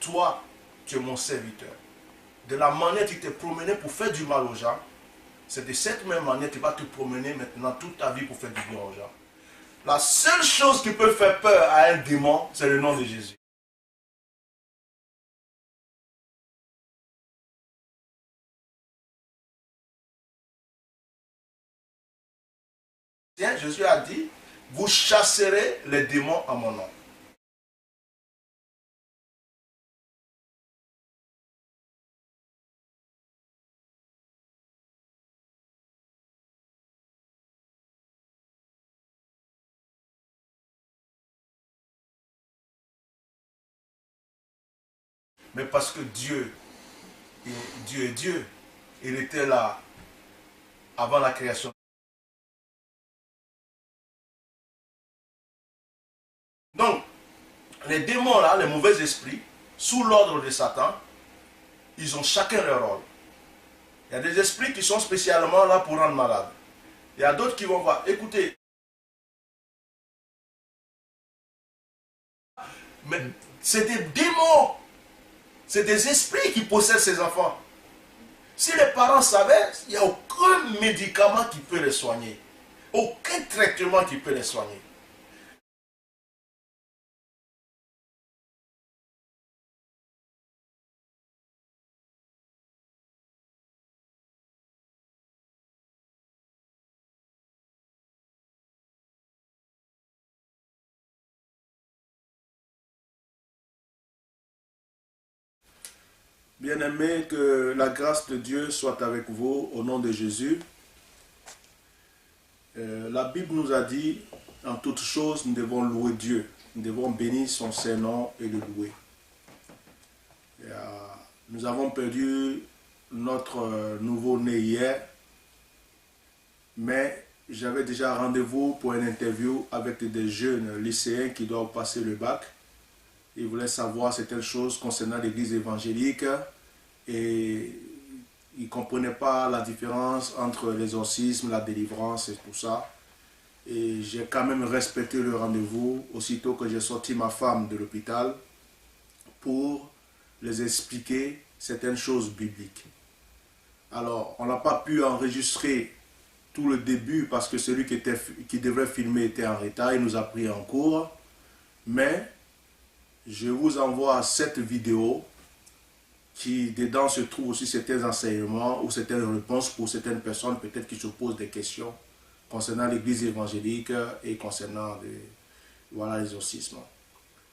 toi, tu es mon serviteur. De la manière que tu t'es promené pour faire du mal aux gens, c'est de cette même manière que tu vas te promener maintenant toute ta vie pour faire du bien aux gens. La seule chose qui peut faire peur à un démon, c'est le nom de Jésus. Jésus a dit, vous chasserez les démons à mon nom. Mais parce que Dieu est Dieu, il était là avant la création. Donc, les démons là, les mauvais esprits, sous l'ordre de Satan, ils ont chacun leur rôle. Il y a des esprits qui sont spécialement là pour rendre malade. Il y a d'autres qui vont voir, écoutez, mais c'est des démons, c'est des esprits qui possèdent ces enfants. Si les parents savaient, il n'y a aucun médicament qui peut les soigner. Aucun traitement qui peut les soigner. Bien-aimés, que la grâce de Dieu soit avec vous au nom de Jésus. La Bible nous a dit, en toutes choses, nous devons louer Dieu. Nous devons bénir son Saint-Nom et le louer. Nous avons perdu notre nouveau-né hier, mais j'avais déjà rendez-vous pour une interview avec des jeunes lycéens qui doivent passer le bac. Ils voulaient savoir certaines choses concernant l'église évangélique et ils ne comprenaient pas la différence entre l'exorcisme, la délivrance et tout ça. Et j'ai quand même respecté le rendez-vous aussitôt que j'ai sorti ma femme de l'hôpital pour les expliquer certaines choses bibliques. Alors, on n'a pas pu enregistrer tout le début parce que celui qui devait filmer était en retard, il nous a pris en cours. Mais je vous envoie cette vidéo qui dedans se trouve aussi certains enseignements ou certaines réponses pour certaines personnes peut-être qui se posent des questions concernant l'église évangélique et concernant l'exorcisme.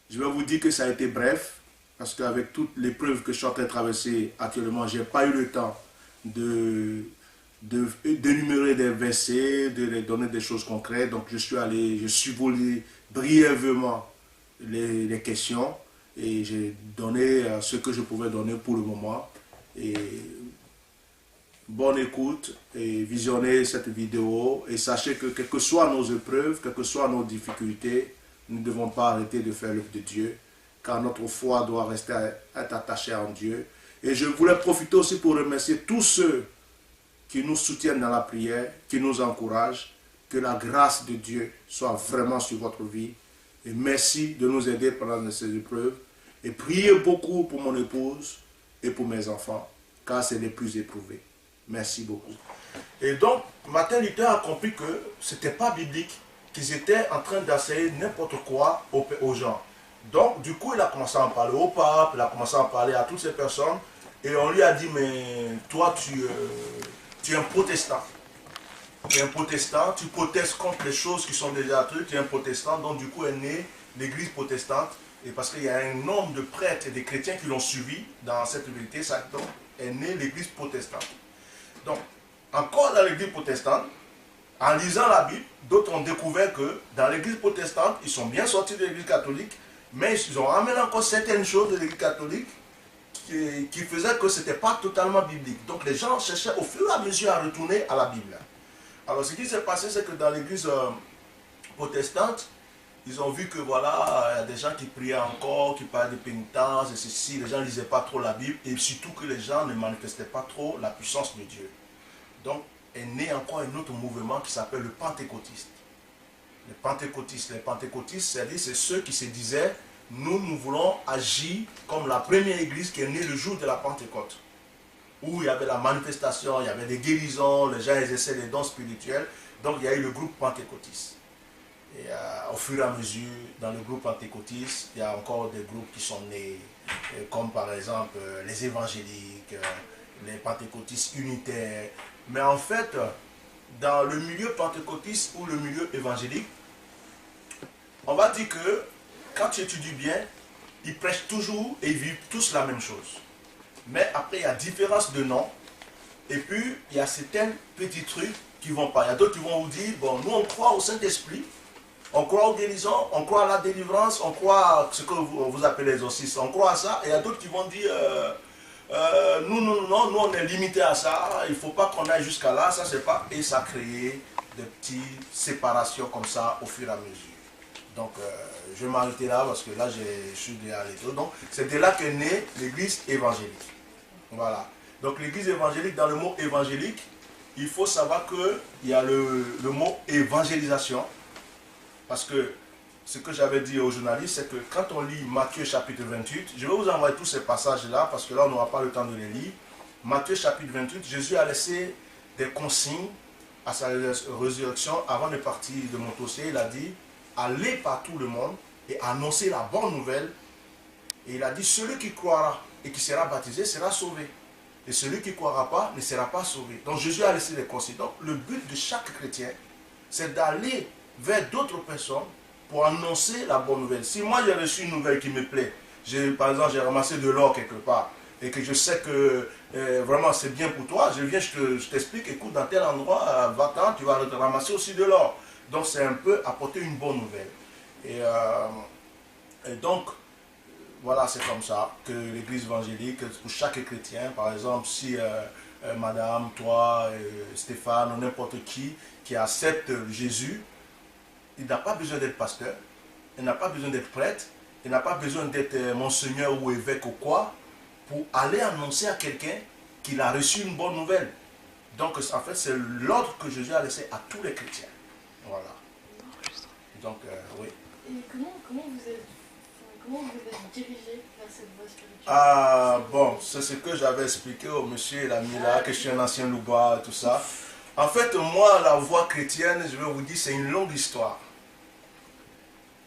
Je vais vous dire que ça a été bref parce qu'avec toutes les preuves que je suis en train de traverser actuellement, je n'ai pas eu le temps d'énumérer des versets, de les donner des choses concrètes. Donc je suis volé brièvement les questions et j'ai donné ce que je pouvais donner pour le moment. Et bonne écoute et visionnez cette vidéo et sachez que quelles que soient nos épreuves, quelles que soient nos difficultés, nous ne devons pas arrêter de faire l'œuvre de Dieu car notre foi doit rester être attachée en Dieu. Et je voulais profiter aussi pour remercier tous ceux qui nous soutiennent dans la prière, qui nous encouragent. Que la grâce de Dieu soit vraiment sur votre vie. Et merci de nous aider pendant ces épreuves. Et priez beaucoup pour mon épouse et pour mes enfants, car c'est les plus éprouvés. Merci beaucoup. Et donc, Martin Luther a compris que ce n'était pas biblique, qu'ils étaient en train d'enseigner n'importe quoi aux gens. Donc, du coup, il a commencé à en parler au pape, il a commencé à en parler à toutes ces personnes. Et on lui a dit, mais toi, tu es un protestant. Tu es un protestant, tu protestes contre les choses qui sont déjà trucs, tu es un protestant, donc du coup est née l'église protestante. Et parce qu'il y a un nombre de prêtres et de chrétiens qui l'ont suivi dans cette vérité, ça donc est née l'église protestante. Donc, encore dans l'église protestante, en lisant la Bible, d'autres ont découvert que dans l'église protestante, ils sont bien sortis de l'église catholique, mais ils ont ramené encore certaines choses de l'église catholique qui faisaient que ce n'était pas totalement biblique. Donc les gens cherchaient au fur et à mesure à retourner à la Bible. Alors ce qui s'est passé, c'est que dans l'église protestante, ils ont vu que voilà, il y a des gens qui priaient encore, qui parlaient de pénitence et ceci, les gens ne lisaient pas trop la Bible et surtout que les gens ne manifestaient pas trop la puissance de Dieu. Donc est né encore un autre mouvement qui s'appelle le pentecôtiste. Les pentecôtistes, c'est-à-dire c'est ceux qui se disaient nous voulons agir comme la première église qui est née le jour de la Pentecôte, où il y avait la manifestation, il y avait des guérisons, les gens exerçaient les dons spirituels. Donc il y a eu le groupe pentecôtiste. Et au fur et à mesure, dans le groupe pentecôtiste, il y a encore des groupes qui sont nés, comme par exemple les évangéliques, les pentecôtistes unitaires. Mais en fait, dans le milieu pentecôtiste ou le milieu évangélique, on va dire que quand tu étudies bien, ils prêchent toujours et ils vivent tous la même chose. Mais après, il y a différence de noms. Et puis, il y a certains petits trucs qui ne vont pas. Il y a d'autres qui vont vous dire, bon, nous on croit au Saint-Esprit, on croit aux guérisons, on croit à la délivrance, on croit à ce que vous appelez les exorcistes, on croit à ça. Et il y a d'autres qui vont dire, nous on est limité à ça, il ne faut pas qu'on aille jusqu'à là, ça c'est pas. Et ça a créé des petites séparations comme ça au fur et à mesure. Donc, je vais m'arrêter là parce que là, je suis déjà allé. Donc, c'est de là qu'est née l'église évangélique. Voilà. Donc, l'église évangélique, dans le mot évangélique, il faut savoir qu'il y a le mot évangélisation. Parce que ce que j'avais dit aux journalistes, c'est que quand on lit Matthieu chapitre 28, je vais vous envoyer tous ces passages-là parce que là, on n'aura pas le temps de les lire. Matthieu chapitre 28, Jésus a laissé des consignes à sa résurrection avant de partir de monter au ciel. Il a dit, allez par tout le monde et annoncer la bonne nouvelle. Et il a dit, celui qui croira et qui sera baptisé sera sauvé. Et celui qui ne croira pas ne sera pas sauvé. Donc Jésus a laissé les consignes. Donc le but de chaque chrétien, c'est d'aller vers d'autres personnes pour annoncer la bonne nouvelle. Si moi j'ai reçu une nouvelle qui me plaît, par exemple j'ai ramassé de l'or quelque part, et que je sais que vraiment c'est bien pour toi, je viens, je t'explique, écoute, dans tel endroit, va-t'en, tu vas ramasser aussi de l'or. Donc c'est un peu apporter une bonne nouvelle. Et donc, voilà, c'est comme ça que l'église évangélique, pour chaque chrétien, par exemple, si madame, toi, Stéphane, ou n'importe qui accepte Jésus, il n'a pas besoin d'être pasteur, il n'a pas besoin d'être prêtre, il n'a pas besoin d'être monseigneur ou évêque ou quoi, pour aller annoncer à quelqu'un qu'il a reçu une bonne nouvelle. Donc, en fait, c'est l'ordre que Jésus a laissé à tous les chrétiens. Voilà. Donc, oui. Et comment vous êtes dirigé vers cette voie spirituelle? Ah, bon, c'est ce que j'avais expliqué au monsieur, il a mis là, que je suis un ancien louba, tout ça. En fait, moi, la voie chrétienne, je vais vous dire, c'est une longue histoire.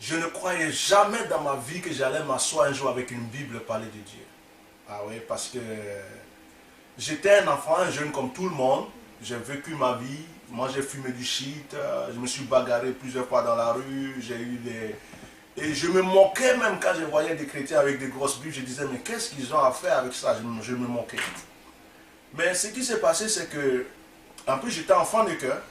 Je ne croyais jamais dans ma vie que j'allais m'asseoir un jour avec une Bible parler de Dieu. Ah oui, parce que j'étais un enfant, un jeune comme tout le monde. J'ai vécu ma vie. Moi, j'ai fumé du shit. Je me suis bagarré plusieurs fois dans la rue. J'ai eu des... Et je me moquais même quand je voyais des chrétiens avec des grosses Bibles. Je disais, mais qu'est-ce qu'ils ont à faire avec ça? Je me moquais. Mais ce qui s'est passé, c'est que, en plus, j'étais enfant de cœur,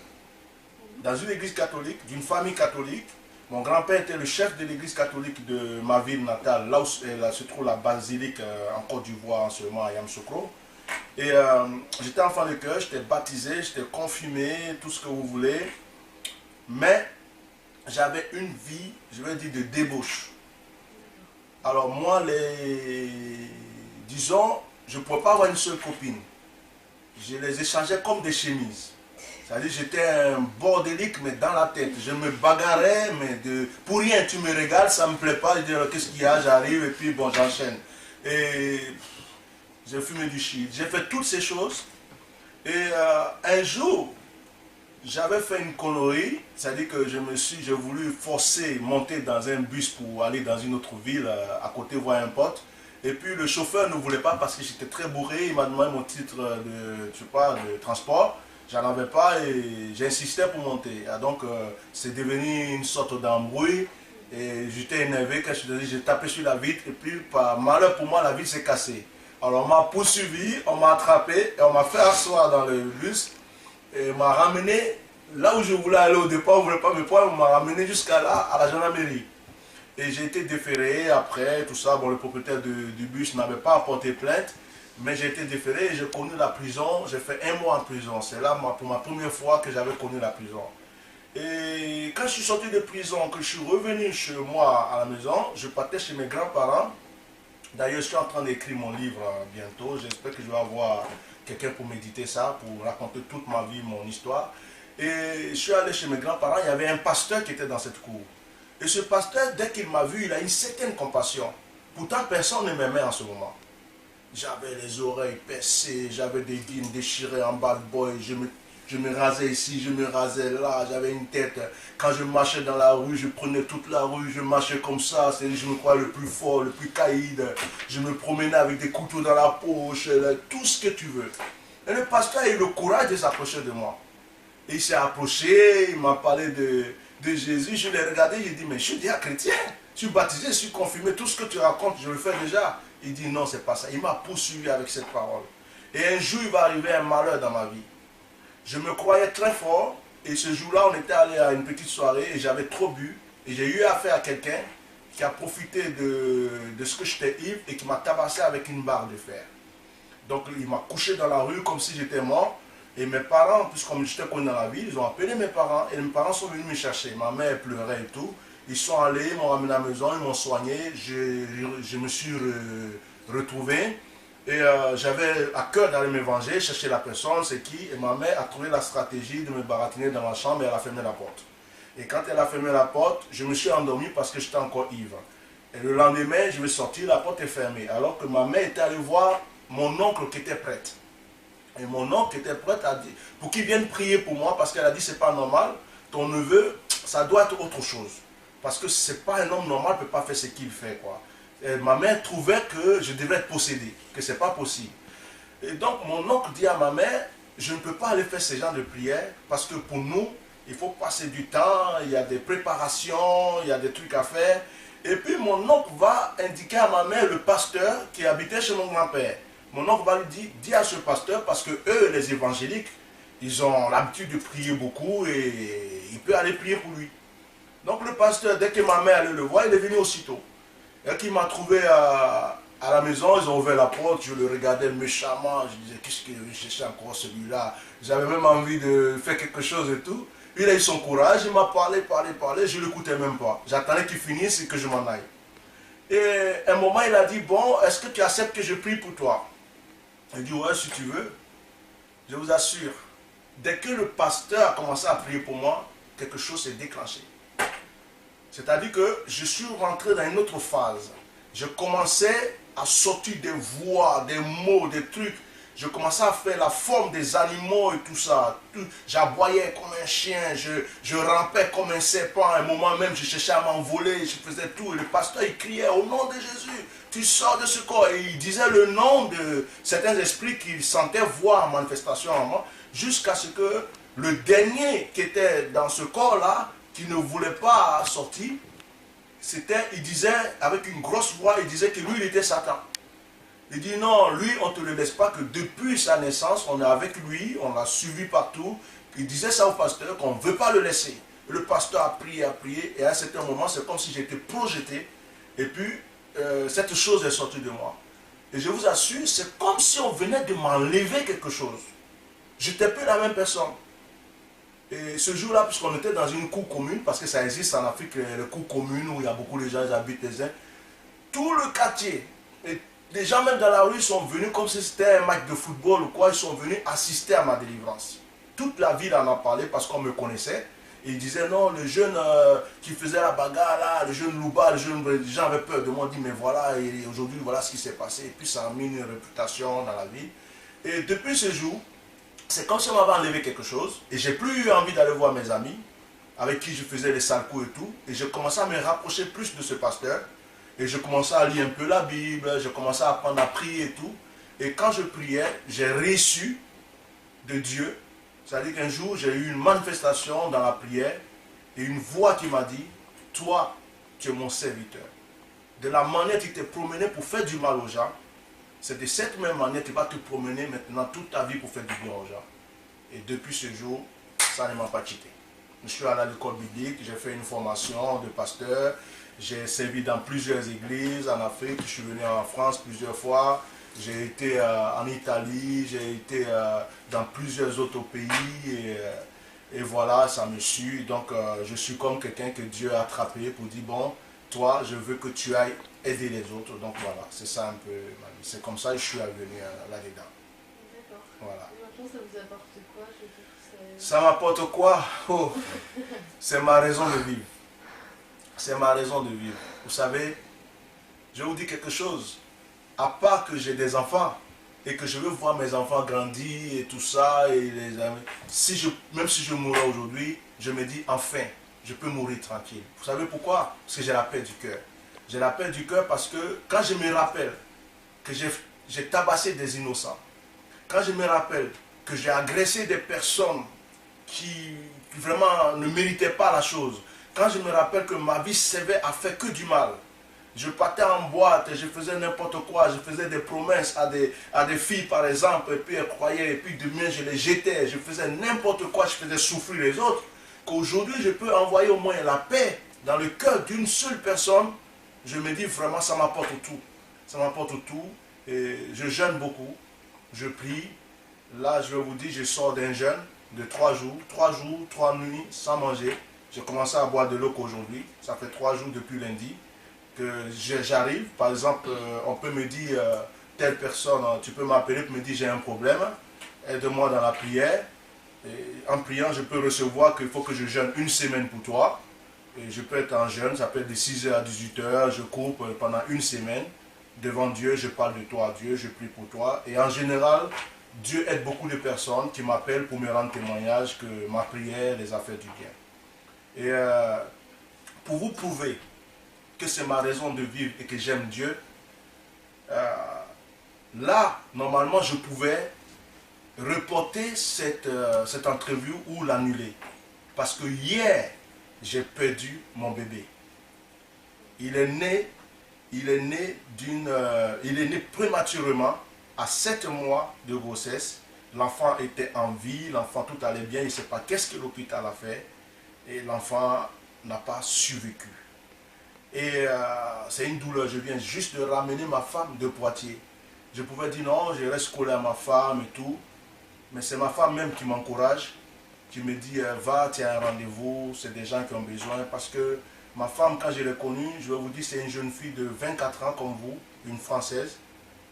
dans une église catholique, d'une famille catholique. Mon grand-père était le chef de l'église catholique de ma ville natale, là où se trouve la basilique en Côte d'Ivoire, en ce moment à Yamoussoukro. Et j'étais enfant de cœur, j'étais baptisé, j'étais confirmé, tout ce que vous voulez. Mais j'avais une vie, je vais dire, de débauche. Alors moi, disons, je ne pouvais pas avoir une seule copine. Je les échangeais comme des chemises. C'est-à-dire j'étais un bordélique, mais dans la tête. Je me bagarrais, mais pour rien, tu me régales, ça ne me plaît pas. Je dis, qu'est-ce qu'il y a, j'arrive, et puis bon, j'enchaîne. Et j'ai fumé du shit. J'ai fait toutes ces choses. Et un jour, j'avais fait une connerie, c'est-à-dire que j'ai voulu forcer, monter dans un bus pour aller dans une autre ville, à côté voir un pote. Et puis le chauffeur ne voulait pas parce que j'étais très bourré, il m'a demandé mon titre de transport. J'en avais pas et j'insistais pour monter. Et donc, c'est devenu une sorte d'embrouille. Et j'étais énervé quand j'ai tapé sur la vitre. Et puis, par malheur pour moi, la vitre s'est cassée. Alors, on m'a poursuivi, on m'a attrapé et on m'a fait asseoir dans le bus. Et on m'a ramené là où je voulais aller au départ. On ne voulait pas me prendre. On m'a ramené jusqu'à là, à la gendarmerie. Et j'ai été déféré après, tout ça. Bon, le propriétaire du bus n'avait pas apporté plainte. Mais j'ai été déféré et j'ai connu la prison. J'ai fait 1 mois en prison. C'est là pour ma première fois que j'avais connu la prison. Et quand je suis sorti de prison, que je suis revenu chez moi à la maison, je partais chez mes grands-parents. D'ailleurs, je suis en train d'écrire mon livre bientôt. J'espère que je vais avoir quelqu'un pour méditer ça, pour raconter toute ma vie, mon histoire. Et je suis allé chez mes grands-parents. Il y avait un pasteur qui était dans cette cour. Et ce pasteur, dès qu'il m'a vu, il a une certaine compassion. Pourtant, personne ne m'aimait en ce moment. J'avais les oreilles percées, j'avais des guines déchirées en bad boy, je me rasais ici, je me rasais là, j'avais une tête. Quand je marchais dans la rue, je prenais toute la rue, je marchais comme ça, je me croyais le plus fort, le plus caïd. Je me promenais avec des couteaux dans la poche, tout ce que tu veux. Et le pasteur a eu le courage de s'approcher de moi. Et il s'est approché, il m'a parlé de Jésus, je l'ai regardé, j'ai dit, mais je suis déjà chrétien, je suis baptisé, je suis confirmé, tout ce que tu racontes, je le fais déjà. Il dit, non, c'est pas ça. Il m'a poursuivi avec cette parole. Et un jour, il va arriver un malheur dans ma vie. Je me croyais très fort, et ce jour-là, on était allé à une petite soirée, et j'avais trop bu, et j'ai eu affaire à quelqu'un qui a profité de ce que j'étais ivre, et qui m'a tabassé avec une barre de fer. Donc, il m'a couché dans la rue comme si j'étais mort. Et mes parents, puisque comme j'étais connu dans la ville, ils ont appelé mes parents et mes parents sont venus me chercher. Ma mère pleurait et tout. Ils sont allés, ils m'ont ramené à la maison, ils m'ont soigné. Je me suis retrouvé et j'avais à cœur d'aller me venger, chercher la personne, c'est qui. Et ma mère a trouvé la stratégie de me baratiner dans ma chambre et elle a fermé la porte. Et quand elle a fermé la porte, je me suis endormi parce que j'étais encore ivre. Et le lendemain, je vais sortir, la porte est fermée. Alors que ma mère était allée voir mon oncle qui était prêtre. Et mon oncle était prêt à dire, pour qu'il vienne prier pour moi, parce qu'elle a dit, c'est pas normal, ton neveu, ça doit être autre chose. Parce que c'est pas un homme normal, ne peut pas faire ce qu'il fait, quoi. Et ma mère trouvait que je devais être possédé, que c'est pas possible. Et donc, mon oncle dit à ma mère, je ne peux pas aller faire ce genre de prière, parce que pour nous, il faut passer du temps, il y a des préparations, il y a des trucs à faire. Et puis, mon oncle va indiquer à ma mère le pasteur qui habitait chez mon grand-père. Mon oncle va lui dire, dis à ce pasteur, parce que eux, les évangéliques, ils ont l'habitude de prier beaucoup et il peut aller prier pour lui. Donc le pasteur, dès que ma mère allait le voir, il est venu aussitôt. Et qu'il m'a trouvé à la maison, ils ont ouvert la porte, je le regardais méchamment, je disais, qu'est-ce qu'il veut chercher encore celui-là? J'avais même envie de faire quelque chose et tout. Il a eu son courage, il m'a parlé, je ne l'écoutais même pas. J'attendais qu'il finisse et que je m'en aille. Et à un moment, il a dit, bon, est-ce que tu acceptes que je prie pour toi? Il dit, ouais, si tu veux. Je vous assure, dès que le pasteur a commencé à prier pour moi, quelque chose s'est déclenché. C'est-à-dire que je suis rentré dans une autre phase. Je commençais à sortir des voix, des mots, des trucs. Je commençais à faire la forme des animaux et tout ça. J'aboyais comme un chien, je rampais comme un serpent. À un moment même, je cherchais à m'envoler, je faisais tout. Et le pasteur, il criait au nom de Jésus, tu sors de ce corps. Et il disait le nom de certains esprits qu'il sentait voir en manifestation en moi, jusqu'à ce que le dernier qui était dans ce corps-là, qui ne voulait pas sortir, il disait avec une grosse voix, il disait que lui, il était Satan. Il dit non, lui, on ne te le laisse pas, que depuis sa naissance, on est avec lui, on l'a suivi partout. Il disait ça au pasteur, qu'on ne veut pas le laisser. Le pasteur a prié, et à un certain moment, c'est comme si j'étais projeté, et puis cette chose est sortie de moi. Et je vous assure, c'est comme si on venait de m'enlever quelque chose. Je n'étais plus la même personne. Et ce jour-là, puisqu'on était dans une cour commune, parce que ça existe en Afrique, les cours communes où il y a beaucoup de gens qui habitent les uns, tout le quartier, et les gens même dans la rue sont venus comme si c'était un match de football ou quoi, ils sont venus assister à ma délivrance. Toute la ville en a parlé parce qu'on me connaissait. Et ils disaient non, le jeune qui faisait la bagarre là, le jeune Louba, les gens avaient peur de moi, dit mais voilà, et aujourd'hui voilà ce qui s'est passé. Et puis ça a mis une réputation dans la ville. Et depuis ce jour, c'est comme si on m'avait enlevé quelque chose. Et j'ai plus eu envie d'aller voir mes amis, avec qui je faisais les sales coups et tout. Et j'ai commencé à me rapprocher plus de ce pasteur. Et je commençais à lire un peu la Bible, je commençais à apprendre à prier et tout. Et quand je priais, j'ai reçu de Dieu. C'est-à-dire qu'un jour, j'ai eu une manifestation dans la prière et une voix qui m'a dit, toi, tu es mon serviteur. De la manière que tu t'es promené pour faire du mal aux gens, c'est de cette même manière que tu vas te promener maintenant toute ta vie pour faire du bien aux gens. Et depuis ce jour, ça ne m'a pas quitté. Je suis allé à l'école biblique, j'ai fait une formation de pasteur, j'ai servi dans plusieurs églises en Afrique, je suis venu en France plusieurs fois, j'ai été en Italie, j'ai été dans plusieurs autres pays et voilà, ça me suit. Donc je suis comme quelqu'un que Dieu a attrapé pour dire bon, toi, je veux que tu ailles aider les autres. Donc voilà, c'est ça un peu ma vie. C'est comme ça que je suis venu là-dedans. D'accord. Voilà. Et maintenant, ça vous apporte quoi? Je veux dire, Ça m'apporte quoi? Oh, c'est ma raison de vivre. c'est ma raison de vivre. Vous savez, je vous dis quelque chose. À part que j'ai des enfants et que je veux voir mes enfants grandir et tout ça, et les amis, même si je mourais aujourd'hui, je me dis enfin, je peux mourir tranquille. Vous savez pourquoi? Parce que j'ai la paix du cœur. J'ai la paix du cœur parce que quand je me rappelle que j'ai tabassé des innocents, quand je me rappelle que j'ai agressé des personnes qui vraiment ne méritaient pas la chose, quand je me rappelle que ma vie servait à faire que du mal, je partais en boîte, je faisais n'importe quoi, je faisais des promesses à des filles par exemple, et puis elles croyaient, et puis demain je les jetais, je faisais n'importe quoi, je faisais souffrir les autres, qu'aujourd'hui je peux envoyer au moins la paix dans le cœur d'une seule personne. Je me dis vraiment ça m'apporte tout, ça m'apporte tout, et je jeûne beaucoup, je prie. Là je vais vous dire, je sors d'un jeûne de 3 jours, 3 nuits sans manger. J'ai commencé à boire de l'eau qu'aujourd'hui, ça fait 3 jours depuis lundi que j'arrive. Par exemple, on peut me dire, telle personne, tu peux m'appeler pour me dire j'ai un problème, aide-moi dans la prière. Et en priant, je peux recevoir qu'il faut que je jeûne une semaine pour toi. Et je peux être en jeûne, ça peut être de 6h à 18h, je coupe pendant une semaine. Devant Dieu, je parle de toi à Dieu, je prie pour toi. Et en général, Dieu aide beaucoup de personnes qui m'appellent pour me rendre témoignage que ma prière les a fait du bien. Et pour vous prouver que c'est ma raison de vivre et que j'aime Dieu, là, normalement, je pouvais reporter cette entrevue ou l'annuler. Parce que hier, j'ai perdu mon bébé. Il est né prématurément à 7 mois de grossesse. L'enfant était en vie, l'enfant tout allait bien, il ne sait pas qu'est-ce que l'hôpital a fait. Et l'enfant n'a pas survécu. Et c'est une douleur, je viens juste de ramener ma femme de Poitiers. Je pouvais dire non, je reste collé à ma femme et tout. Mais c'est ma femme même qui m'encourage, qui me dit va, tu as un rendez-vous, c'est des gens qui ont besoin. Parce que ma femme, quand je l'ai connue, je vais vous dire, c'est une jeune fille de 24 ans comme vous, une Française.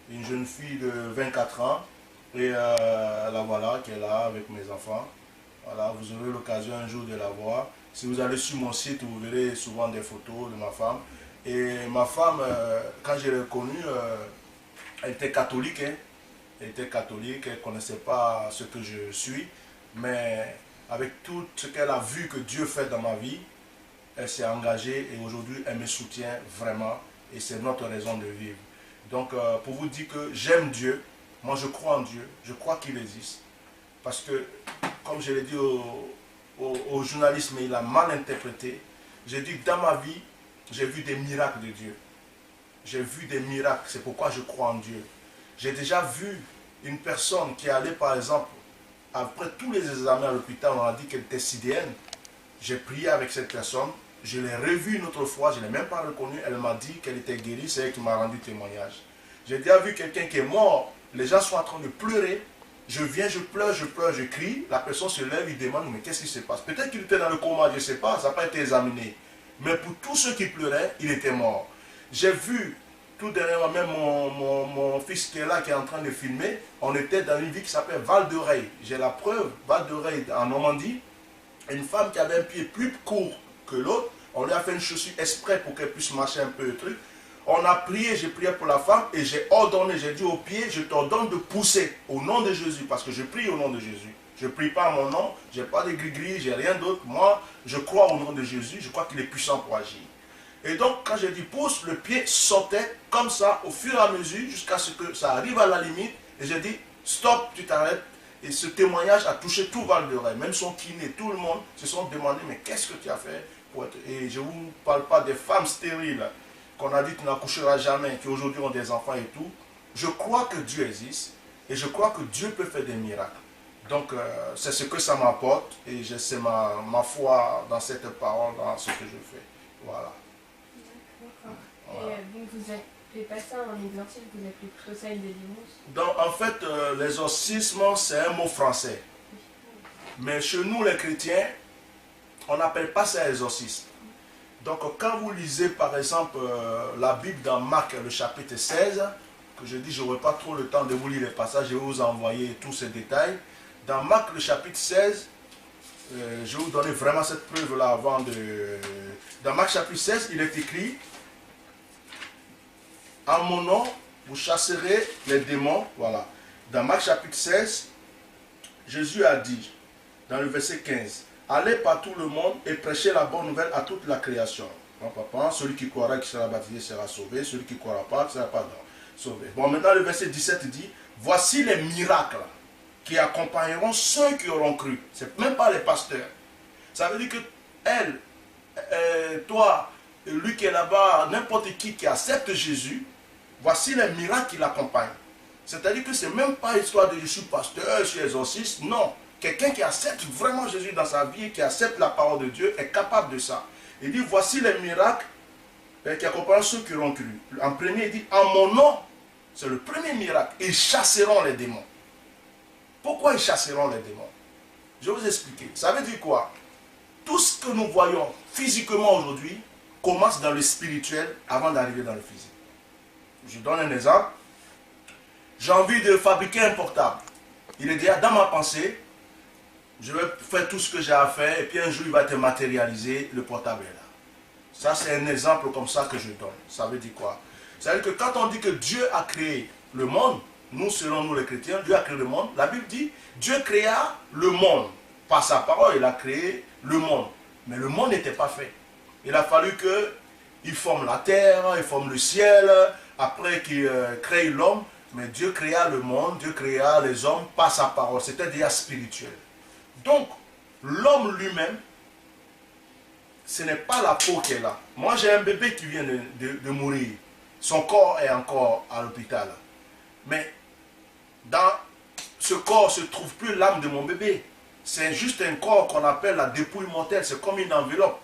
Une jeune fille de 24 ans. Et la voilà, qui est là avec mes enfants. Voilà, vous aurez l'occasion un jour de la voir. Si vous allez sur mon site, vous verrez souvent des photos de ma femme. Et ma femme, quand je l'ai connue, elle était catholique. Hein. Elle était catholique, elle ne connaissait pas ce que je suis. Mais avec tout ce qu'elle a vu que Dieu fait dans ma vie, elle s'est engagée et aujourd'hui, elle me soutient vraiment. Et c'est notre raison de vivre. Donc, pour vous dire que j'aime Dieu, moi je crois en Dieu, je crois qu'il existe. Parce que, comme je l'ai dit au journaliste, mais il a mal interprété, j'ai dit que dans ma vie, j'ai vu des miracles de Dieu. J'ai vu des miracles, c'est pourquoi je crois en Dieu. J'ai déjà vu une personne qui allait, par exemple, après tous les examens à l'hôpital, on a dit qu'elle était sidéenne. J'ai prié avec cette personne, je l'ai revue une autre fois, je ne l'ai même pas reconnue, elle m'a dit qu'elle était guérie, c'est elle qui m'a rendu témoignage. J'ai déjà vu quelqu'un qui est mort, les gens sont en train de pleurer, je viens, je pleure, je crie, la personne se lève, il demande, mais qu'est-ce qui se passe? Peut-être qu'il était dans le coma, je ne sais pas, ça n'a pas été examiné. Mais pour tous ceux qui pleuraient, il était mort. J'ai vu, tout dernièrement, même mon fils qui est là, qui est en train de filmer, on était dans une ville qui s'appelle Val-de-Reuil. J'ai la preuve, Val-de-Reuil en Normandie, une femme qui avait un pied plus court que l'autre, on lui a fait une chaussure exprès pour qu'elle puisse marcher un peu le truc. On a prié, j'ai prié pour la femme et j'ai ordonné, j'ai dit au pied, je t'ordonne de pousser au nom de Jésus, parce que je prie au nom de Jésus. Je ne prie pas à mon nom, je n'ai pas de gris-gris, je n'ai rien d'autre. Moi, je crois au nom de Jésus, je crois qu'il est puissant pour agir. Et donc, quand j'ai dit pousse, le pied sortait comme ça, au fur et à mesure, jusqu'à ce que ça arrive à la limite. Et j'ai dit, stop, tu t'arrêtes. Et ce témoignage a touché tout Val-de-Reuil, même son kiné, tout le monde se sont demandé, mais qu'est-ce que tu as fait pour être... Et je ne vous parle pas des femmes stériles qu'on a dit tu n'accoucheras jamais, qui aujourd'hui ont des enfants et tout. Je crois que Dieu existe et je crois que Dieu peut faire des miracles. Donc c'est ce que ça m'apporte et c'est ma foi dans cette parole, dans ce que je fais. Voilà. D'accord. Voilà. Et donc vous appelez pas ça un exorcisme, vous appelez plutôt ça une délivrance? Donc en fait, l'exorcisme c'est un mot français. Mais chez nous les chrétiens, on n'appelle pas ça exorcisme. Donc quand vous lisez par exemple la Bible dans Marc le chapitre 16, que je dis je n'aurai pas trop le temps de vous lire les passages, je vais vous envoyer tous ces détails. Dans Marc le chapitre 16, Je vais vous donner vraiment cette preuve-là avant de... Dans Marc chapitre 16, il est écrit, en mon nom, vous chasserez les démons. Voilà. Dans Marc chapitre 16, Jésus a dit, dans le verset 15, allez par tout le monde et prêchez la bonne nouvelle à toute la création. Papa, celui qui croira qui sera baptisé sera sauvé, celui qui ne croira pas ne sera pas sauvé. Bon, maintenant le verset 17 dit, voici les miracles qui accompagneront ceux qui auront cru. Ce n'est même pas les pasteurs. Ça veut dire que elle, toi, lui qui est là-bas, n'importe qui accepte Jésus, voici les miracles qui l'accompagnent. C'est-à-dire que ce n'est même pas histoire de je suis pasteur, je suis exorciste. Non. Quelqu'un qui accepte vraiment Jésus dans sa vie, qui accepte la parole de Dieu, est capable de ça. Il dit, voici les miracles qui accompagnent ceux qui auront cru. En premier, il dit, en mon nom, c'est le premier miracle. Ils chasseront les démons. Pourquoi ils chasseront les démons? Je vais vous expliquer. Ça veut dire quoi? Tout ce que nous voyons physiquement aujourd'hui commence dans le spirituel avant d'arriver dans le physique. Je donne un exemple. J'ai envie de fabriquer un portable. Il est déjà dans ma pensée. Je vais faire tout ce que j'ai à faire et puis un jour il va être matérialisé, le portable est là. Ça c'est un exemple comme ça que je donne. Ça veut dire quoi? Ça veut dire que quand on dit que Dieu a créé le monde, nous selon nous les chrétiens, Dieu a créé le monde. La Bible dit, Dieu créa le monde. Par sa parole, il a créé le monde. Mais le monde n'était pas fait. Il a fallu qu'il forme la terre, il forme le ciel, après qu'il crée l'homme. Mais Dieu créa le monde, Dieu créa les hommes par sa parole. C'était déjà spirituel. Donc, l'homme lui-même, ce n'est pas la peau qui est là. Moi, j'ai un bébé qui vient de mourir. Son corps est encore à l'hôpital. Mais dans ce corps ne se trouve plus l'âme de mon bébé. C'est juste un corps qu'on appelle la dépouille mortelle. C'est comme une enveloppe.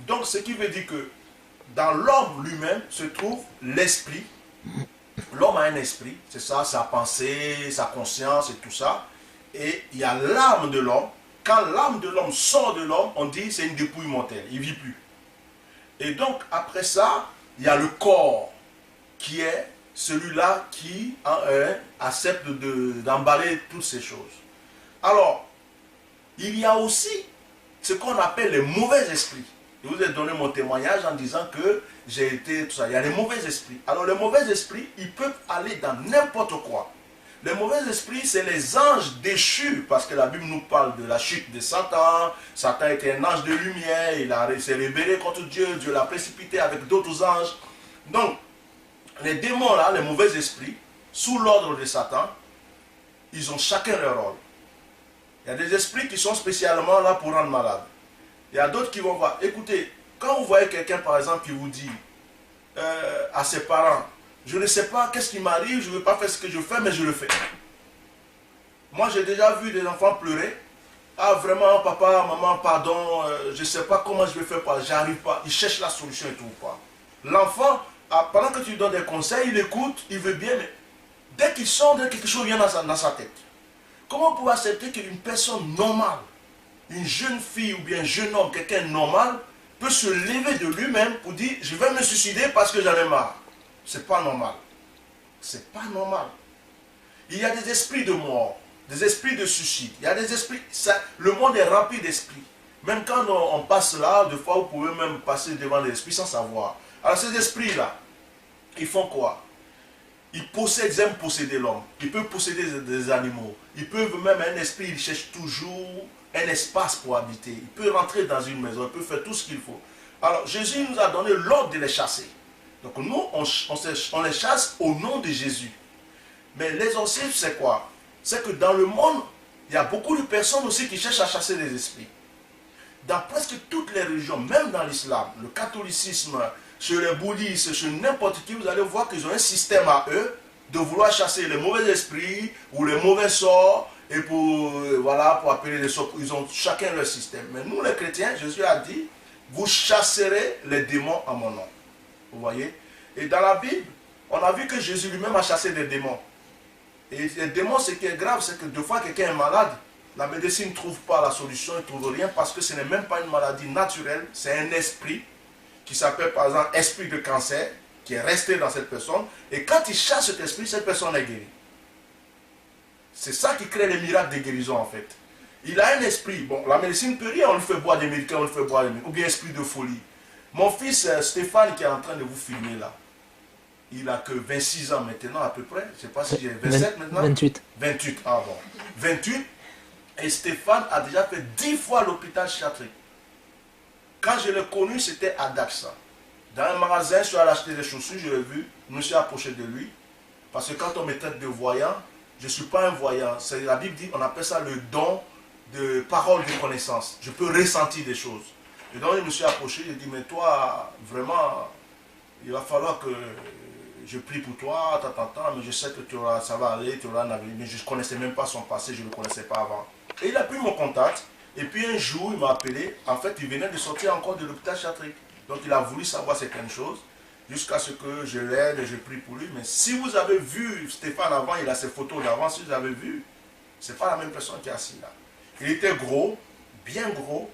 Donc, ce qui veut dire que dans l'homme lui-même se trouve l'esprit. L'homme a un esprit, c'est ça, sa pensée, sa conscience et tout ça. Et il y a l'âme de l'homme. Quand l'âme de l'homme sort de l'homme, on dit c'est une dépouille mortelle, il ne vit plus. Et donc après ça, il y a le corps qui est celui-là qui accepte d'emballer toutes ces choses. Alors, il y a aussi ce qu'on appelle les mauvais esprits. Je vous ai donné mon témoignage en disant que j'ai été tout ça. Il y a les mauvais esprits. Alors les mauvais esprits, ils peuvent aller dans n'importe quoi. Les mauvais esprits, c'est les anges déchus, parce que la Bible nous parle de la chute de Satan. Satan était un ange de lumière, il s'est rebellé contre Dieu, Dieu l'a précipité avec d'autres anges. Donc, les démons là, les mauvais esprits, sous l'ordre de Satan, ils ont chacun leur rôle. Il y a des esprits qui sont spécialement là pour rendre malade. Il y a d'autres qui vont voir. Écoutez, quand vous voyez quelqu'un par exemple qui vous dit à ses parents, je ne sais pas qu'est-ce qui m'arrive, je ne veux pas faire ce que je fais, mais je le fais. Moi j'ai déjà vu des enfants pleurer. Ah vraiment papa, maman, pardon, je ne sais pas comment je vais faire, j'arrive pas. Ils cherchent la solution et tout. L'enfant, pendant que tu lui donnes des conseils, il écoute, il veut bien, mais dès qu'il sort, quelque chose vient dans sa tête. Comment vous pouvez accepter qu'une personne normale, une jeune fille ou bien un jeune homme, quelqu'un normal, peut se lever de lui-même pour dire je vais me suicider parce que j'en ai marre? C'est pas normal. C'est pas normal. Il y a des esprits de mort, des esprits de suicide. Il y a des esprits. Le monde est rempli d'esprits. Même quand on passe là, des fois vous pouvez même passer devant les esprits sans savoir. Alors ces esprits-là, ils font quoi? Ils aiment posséder l'homme. Ils peuvent posséder des animaux. Ils peuvent même, un esprit, il cherche toujours un espace pour habiter. Il peut rentrer dans une maison, il peut faire tout ce qu'il faut. Alors Jésus nous a donné l'ordre de les chasser. Donc nous, on les chasse au nom de Jésus. Mais l'exorcisme, c'est quoi? C'est que dans le monde, il y a beaucoup de personnes aussi qui cherchent à chasser les esprits. Dans presque toutes les religions, même dans l'islam, le catholicisme, chez les bouddhistes, chez n'importe qui, vous allez voir qu'ils ont un système à eux de vouloir chasser les mauvais esprits ou les mauvais sorts et pour appeler les sorts. Ils ont chacun leur système. Mais nous, les chrétiens, Jésus a dit, vous chasserez les démons à mon nom. Vous voyez? Et dans la Bible, on a vu que Jésus lui-même a chassé des démons. Et les démons, ce qui est grave, c'est que deux fois quelqu'un est malade, la médecine ne trouve pas la solution, ne trouve rien, parce que ce n'est même pas une maladie naturelle, c'est un esprit qui s'appelle par exemple esprit de cancer, qui est resté dans cette personne, et quand il chasse cet esprit, cette personne est guérie. C'est ça qui crée les miracles de guérison en fait. Il a un esprit. Bon, la médecine peut rien, on lui fait boire des médicaments, on lui fait boire des médicaments, ou bien esprit de folie. Mon fils Stéphane qui est en train de vous filmer là, il a que 26 ans maintenant à peu près. Je ne sais pas si j'ai 27 maintenant. 28. 28, ah bon. 28. Et Stéphane a déjà fait 10 fois l'hôpital psychiatrique. Quand je l'ai connu, c'était à Daxa. Dans un magasin, je suis allé acheter des chaussures, je l'ai vu, je me suis approché de lui. Parce que quand on me traite de voyant, je ne suis pas un voyant. La Bible dit, on appelle ça le don de parole de connaissance. Je peux ressentir des choses. Et donc, je me suis approché, j'ai dit, mais toi, vraiment, il va falloir que je prie pour toi, mais je sais que ça va aller, tu auras un avenir. Mais je ne connaissais même pas son passé, je ne le connaissais pas avant. Et il a pris mon contact, et puis un jour, il m'a appelé. En fait, il venait de sortir encore de l'hôpital psychiatrique. Donc, il a voulu savoir certaines choses, jusqu'à ce que je l'aide et je prie pour lui. Mais si vous avez vu Stéphane avant, il a ses photos d'avant, si vous avez vu, ce n'est pas la même personne qui est assis là. Il était gros, bien gros.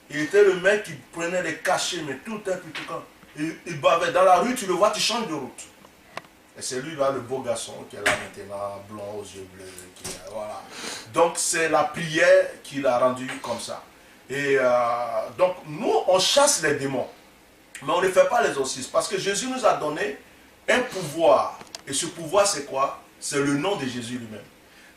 Il était le mec qui prenait les cachets, mais tout un petit temps. Il bavait. Dans la rue, tu le vois, tu changes de route. Et c'est lui là, le beau garçon, qui est là maintenant, blond aux yeux bleus. Voilà. Donc c'est la prière qui l'a rendu comme ça. Et donc nous, on chasse les démons. Mais on ne fait pas l'exorcisme. Parce que Jésus nous a donné un pouvoir. Et ce pouvoir, c'est quoi? C'est le nom de Jésus lui-même.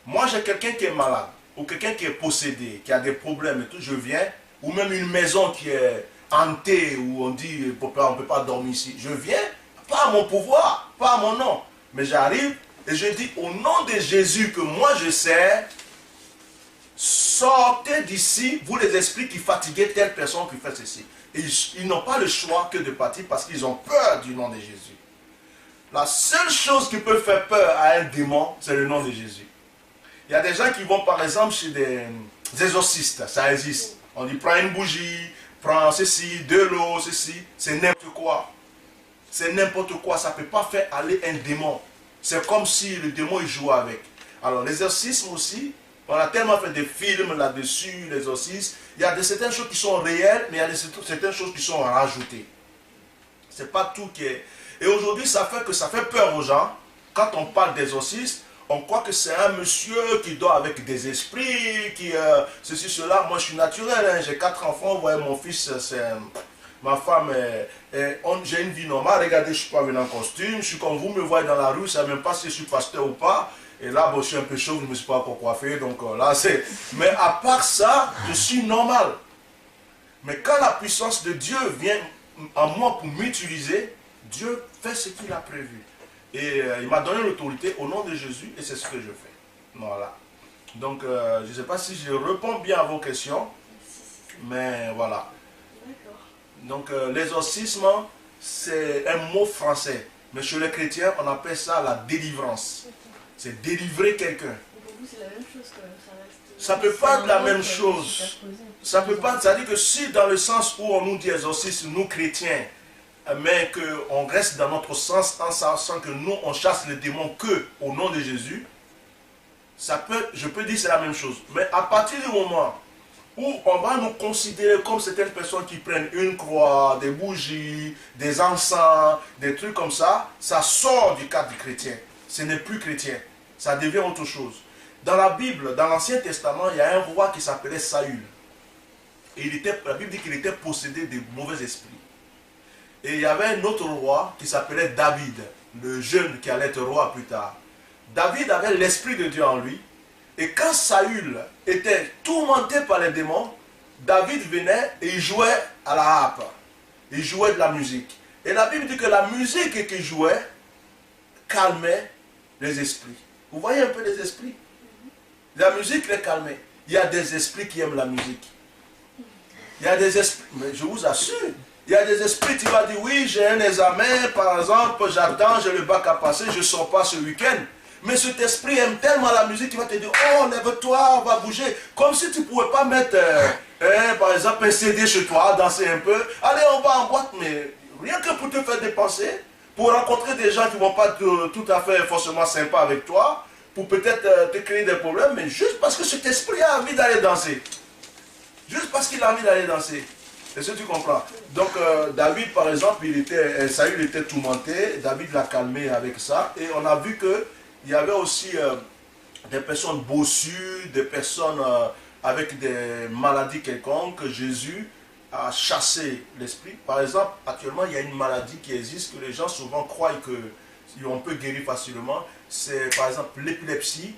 Moi, j'ai quelqu'un qui est malade, ou quelqu'un qui est possédé, qui a des problèmes et tout, je viens, ou même une maison qui est hantée, où on dit, on ne peut pas dormir ici. Je viens, pas à mon pouvoir, pas à mon nom. Mais j'arrive et je dis, au nom de Jésus que moi je sers, sortez d'ici, vous les esprits qui fatiguez telle personne qui fait ceci. Et ils n'ont pas le choix que de partir parce qu'ils ont peur du nom de Jésus. La seule chose qui peut faire peur à un démon, c'est le nom de Jésus. Il y a des gens qui vont par exemple chez des exorcistes, ça existe. On dit prends une bougie, prends ceci, de l'eau, ceci, c'est n'importe quoi. C'est n'importe quoi, ça ne peut pas faire aller un démon. C'est comme si le démon il joue avec. Alors l'exorcisme aussi, on a tellement fait des films là-dessus, l'exorcisme. Il y a certaines choses qui sont réelles, mais il y a certaines choses qui sont rajoutées. C'est pas tout qui est... Et aujourd'hui, ça fait peur aux gens. Quand on parle d'exorcisme, on croit que c'est un monsieur qui dort avec des esprits, qui ceci, cela. Moi, je suis naturel, hein. J'ai 4 enfants. Vous voyez, mon fils, c'est... Ma femme, j'ai une vie normale. Regardez, je ne suis pas venu en costume. Je suis comme vous me voyez dans la rue. Je ne sais même pas si je suis pasteur ou pas. Et là, bon, je suis un peu chaud, je ne me suis pas encore coiffé. Donc là, c'est... Mais à part ça, je suis normal. Mais quand la puissance de Dieu vient en moi pour m'utiliser, Dieu fait ce qu'il a prévu. Et il m'a donné l'autorité au nom de Jésus et c'est ce que je fais. Voilà. Donc, je ne sais pas si je réponds bien à vos questions, mais voilà. Donc, l'exorcisme, c'est un mot français. Mais chez les chrétiens, on appelle ça la délivrance. C'est délivrer quelqu'un. Pour vous, c'est la même chose que ça reste... Ça ne peut pas être la même chose. Ça peut pas, c'est-à-dire que si dans le sens où on nous dit exorcisme, nous chrétiens, mais qu'on reste dans notre sens en sachant que nous, on chasse les démons que au nom de Jésus, je peux dire c'est la même chose. Mais à partir du moment où on va nous considérer comme certaines personnes qui prennent une croix, des bougies, des encens, des trucs comme ça, ça sort du cadre chrétien. Ce n'est plus chrétien. Ça devient autre chose. Dans la Bible, dans l'Ancien Testament, il y a un roi qui s'appelait Saül. Et la Bible dit qu'il était possédé de mauvais esprits. Et il y avait un autre roi qui s'appelait David, le jeune qui allait être roi plus tard. David avait l'esprit de Dieu en lui. Et quand Saül était tourmenté par les démons, David venait et il jouait à la harpe. Il jouait de la musique. Et la Bible dit que la musique qu'il jouait calmait les esprits. Vous voyez un peu les esprits? La musique les calmait. Il y a des esprits qui aiment la musique. Il y a des esprits, mais je vous assure, il y a des esprits qui vont dire, oui, j'ai un examen, par exemple, j'attends, j'ai le bac à passer, je ne sors pas ce week-end. Mais cet esprit aime tellement la musique qu'il va te dire, oh, lève-toi, on va bouger. Comme si tu ne pouvais pas mettre, par exemple, un CD chez toi, danser un peu. Allez, on va en boîte, mais rien que pour te faire dépenser, pour rencontrer des gens qui ne vont pas tout à fait forcément sympas avec toi, pour peut-être te créer des problèmes, mais juste parce que cet esprit a envie d'aller danser. Juste parce qu'il a envie d'aller danser. Est-ce que tu comprends? Donc David, par exemple, Saül était tourmenté, David l'a calmé avec ça, et on a vu qu'il y avait aussi des personnes bossues, des personnes avec des maladies quelconques, Jésus a chassé l'esprit. Par exemple, actuellement, il y a une maladie qui existe que les gens souvent croient qu'on peut guérir facilement. C'est par exemple l'épilepsie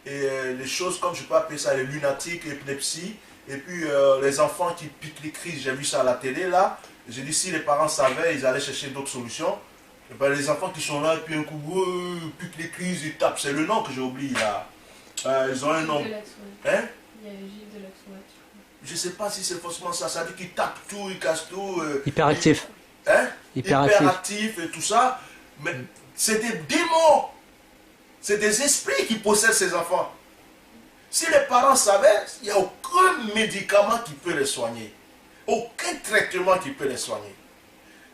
et les choses comme je peux appeler ça les lunatiques, l'épilepsie. Et puis les enfants qui piquent les crises, j'ai vu ça à la télé là. J'ai dit si les parents savaient, ils allaient chercher d'autres solutions. Et ben, les enfants qui sont là, et puis un coup, piquent les crises, ils tapent. C'est le nom que j'ai oublié là. Ils ont un nom. Hein? Il y a Gilles de la Tourette. Je ne sais pas si c'est forcément ça. Ça dit qu'ils tapent tout, ils cassent tout. Hyperactif. Hein? Hyperactif. Hyperactif et tout ça. Mais c'est des démons. C'est des esprits qui possèdent ces enfants. Si les parents savaient, il n'y a aucun médicament qui peut les soigner. Aucun traitement qui peut les soigner.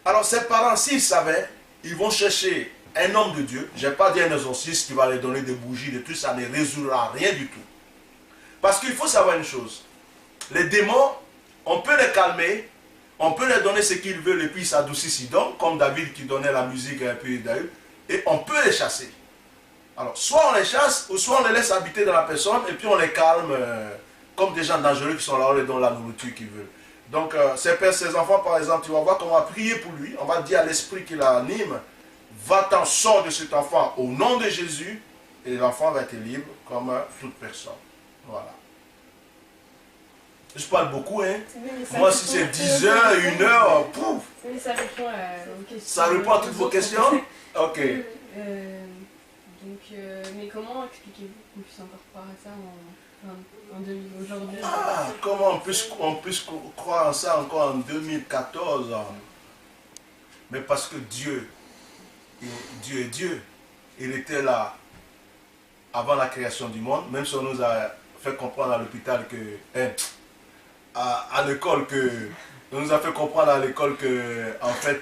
Alors ces parents, s'ils savaient, ils vont chercher un homme de Dieu. Je n'ai pas dit un exorciste qui va les donner des bougies, de tout ça ne résoudra rien du tout. Parce qu'il faut savoir une chose. Les démons, on peut les calmer, on peut leur donner ce qu'ils veulent et puis ils s'adoucissent donc, comme David qui donnait la musique et puis David, et on peut les chasser. Alors, soit on les chasse, ou soit on les laisse habiter dans la personne et puis on les calme, comme des gens dangereux qui sont là, on leur donne la nourriture qu'ils veulent. Donc, ces enfants, par exemple, tu vas voir qu'on va prier pour lui, on va dire à l'esprit qui l'anime, va-t'en, sors de cet enfant au nom de Jésus, et l'enfant va être libre comme toute personne. Voilà. Je parle beaucoup, hein. Oui, moi, si c'est 10 heures, 1 heure, pouf. Oui, ça répond aux questions. Ça répond à toutes vos questions? Ok. Mais comment expliquez-vous qu'on puisse encore croire à ça aujourd'hui? Ah, comment on puisse croire en ça encore en 2014? Mais parce que Dieu est Dieu. Il était là avant la création du monde, même si on nous a fait comprendre à l'hôpital que, à l'école on nous a fait comprendre à l'école que, en fait,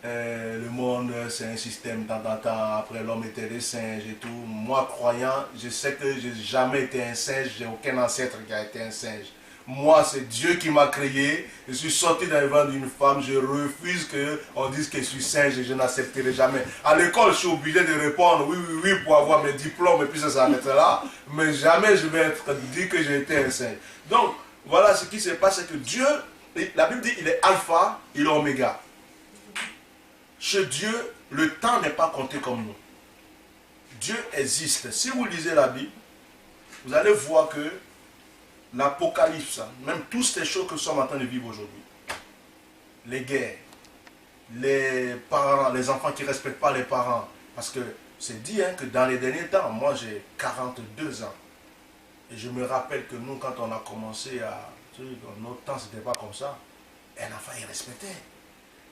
le monde c'est un système, après l'homme était des singes et tout. Moi, croyant, je sais que je n'ai jamais été un singe, j'ai aucun ancêtre qui a été un singe. Moi, c'est Dieu qui m'a créé. Je suis sorti d'un ventre d'une femme. Je refuse qu'on dise que je suis singe et je n'accepterai jamais. À l'école, je suis obligé de répondre oui, oui, oui pour avoir mes diplômes et puis ça s'arrête là. Mais jamais je vais dire que j'ai été un singe. Donc, voilà ce qui se passe, c'est que Dieu, la Bible dit, il est alpha, il est oméga. Chez Dieu, le temps n'est pas compté comme nous. Dieu existe. Si vous lisez la Bible, vous allez voir que l'Apocalypse, même toutes ces choses que nous sommes en train de vivre aujourd'hui, les guerres, les parents, les enfants qui ne respectent pas les parents, parce que c'est dit que dans les derniers temps, moi j'ai 42 ans, et je me rappelle que nous, quand on a commencé dans notre temps, c'était pas comme ça, un enfant il respectait.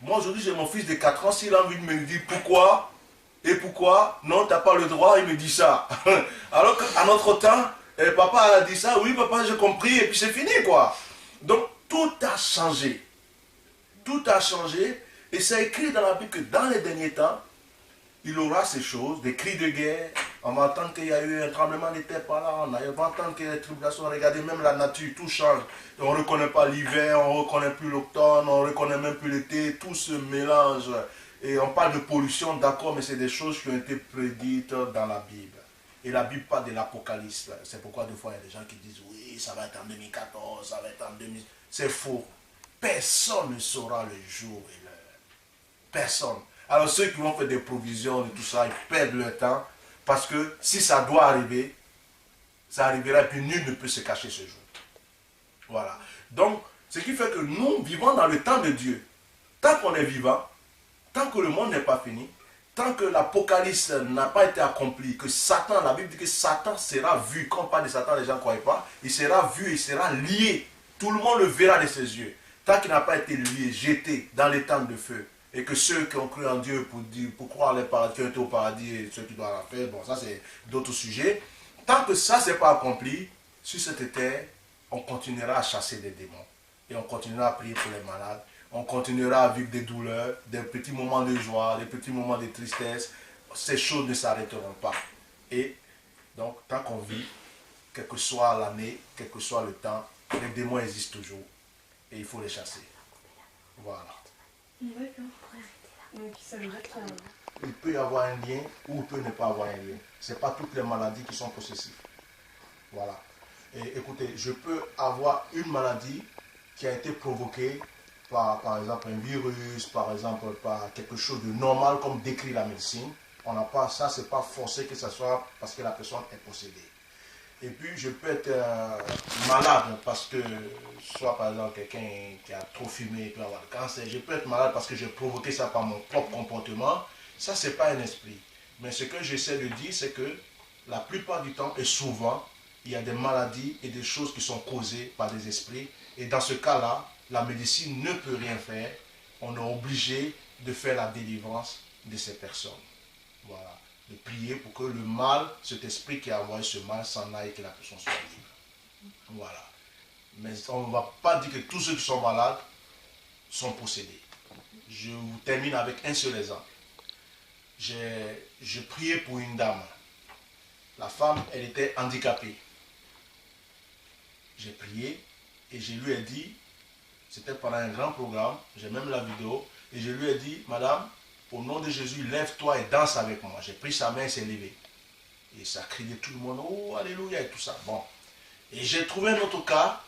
Moi aujourd'hui j'ai mon fils de 4 ans, s'il a envie de me dire pourquoi, et pourquoi, non, tu n'as pas le droit, il me dit ça. Alors qu'à notre temps, et papa a dit ça, oui papa j'ai compris et puis c'est fini quoi. Donc tout a changé. Tout a changé et c'est écrit dans la Bible que dans les derniers temps, il aura ces choses, des cris de guerre. On va entendre qu'il y a eu un tremblement de terre par là, on va entendre qu'il y a des tribulations, regardez même la nature, tout change. On ne reconnaît pas l'hiver, on ne reconnaît plus l'automne, on ne reconnaît même plus l'été, tout se mélange. Et on parle de pollution, d'accord, mais c'est des choses qui ont été prédites dans la Bible. Et la Bible parle de l'Apocalypse. C'est pourquoi des fois il y a des gens qui disent oui, ça va être en 2014, ça va être en 2000. C'est faux. Personne ne saura le jour et l'heure. Personne. Alors ceux qui vont faire des provisions et tout ça, ils perdent leur temps. Parce que si ça doit arriver, ça arrivera et puis nul ne peut se cacher ce jour. Voilà. Donc, ce qui fait que nous vivons dans le temps de Dieu. Tant qu'on est vivant, tant que le monde n'est pas fini, tant que l'Apocalypse n'a pas été accompli, que Satan, la Bible dit que Satan sera vu, quand on parle de Satan, les gens ne croient pas, il sera vu, il sera lié. Tout le monde le verra de ses yeux. Tant qu'il n'a pas été lié, jeté dans les temps de feu, et que ceux qui ont cru en Dieu pour croire les paradis, qui ont été au paradis et ceux qui doivent la faire, bon ça c'est d'autres sujets. Tant que ça n'est pas accompli, sur cette terre, on continuera à chasser des démons. Et on continuera à prier pour les malades. On continuera à vivre des douleurs, des petits moments de joie, des petits moments de tristesse. Ces choses ne s'arrêteront pas. Et donc, tant qu'on vit, quelle que soit l'année, quel que soit le temps, les démons existent toujours. Et il faut les chasser. Voilà. D'accord. Donc, ça veut dire qu'il y a Il peut y avoir un lien ou il peut ne pas avoir un lien. Ce n'est pas toutes les maladies qui sont possessives. Voilà. Et écoutez, je peux avoir une maladie qui a été provoquée par exemple, un virus, par exemple, par quelque chose de normal comme décrit la médecine. On n'a pas ça, c'est pas forcé que ce soit parce que la personne est possédée. Et puis, je peux être malade parce que, soit par exemple, quelqu'un qui a trop fumé peut avoir le cancer. Je peux être malade parce que j'ai provoqué ça par mon propre comportement. Ça, c'est pas un esprit. Mais ce que j'essaie de dire, c'est que la plupart du temps et souvent, il y a des maladies et des choses qui sont causées par des esprits. Et dans ce cas-là, la médecine ne peut rien faire. On est obligé de faire la délivrance de ces personnes. Voilà. De prier pour que le mal, cet esprit qui a envoyé ce mal, s'en aille et que la personne soit libre. Voilà. Mais on ne va pas dire que tous ceux qui sont malades sont possédés. Je vous termine avec un seul exemple. Je priais pour une dame. La femme, elle était handicapée. J'ai prié et je lui ai dit, c'était pendant un grand programme, j'ai même la vidéo, et je lui ai dit, madame, au nom de Jésus, lève-toi et danse avec moi. J'ai pris sa main et s'est levé. Et ça criait tout le monde, oh, alléluia, et tout ça. Bon. Et j'ai trouvé un autre cas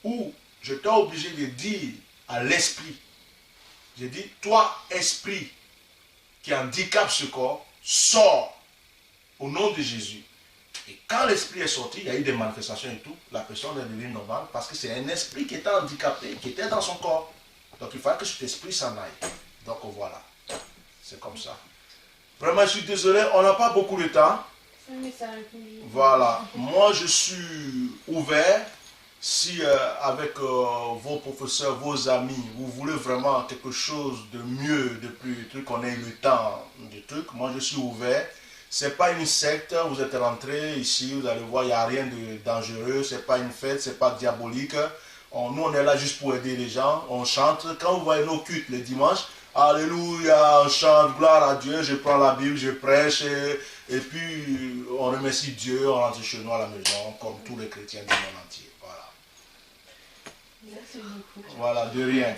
où j'étais obligé de dire à l'esprit, j'ai dit, toi, esprit qui handicape ce corps, sors au nom de Jésus. Et quand l'esprit est sorti, il y a eu des manifestations et tout, la personne est devenue normale parce que c'est un esprit qui était handicapé, qui était dans son corps. Donc il fallait que cet esprit s'en aille. Donc voilà, c'est comme ça. Vraiment, je suis désolé, on n'a pas beaucoup de temps. Voilà, moi je suis ouvert. Si avec vos professeurs, vos amis, vous voulez vraiment quelque chose de mieux, de plus, qu'on ait le temps, de trucs, moi je suis ouvert. C'est pas une secte, vous êtes rentré ici, vous allez voir, il n'y a rien de dangereux, c'est pas une fête, c'est pas diabolique. Nous on est là juste pour aider les gens, on chante. Quand vous voyez nos cultes les dimanches, alléluia, on chante, gloire à Dieu, je prends la Bible, je prêche, et puis on remercie Dieu, on rentre chez nous à la maison, comme tous les chrétiens du monde entier. Voilà. Merci beaucoup. Voilà, de rien.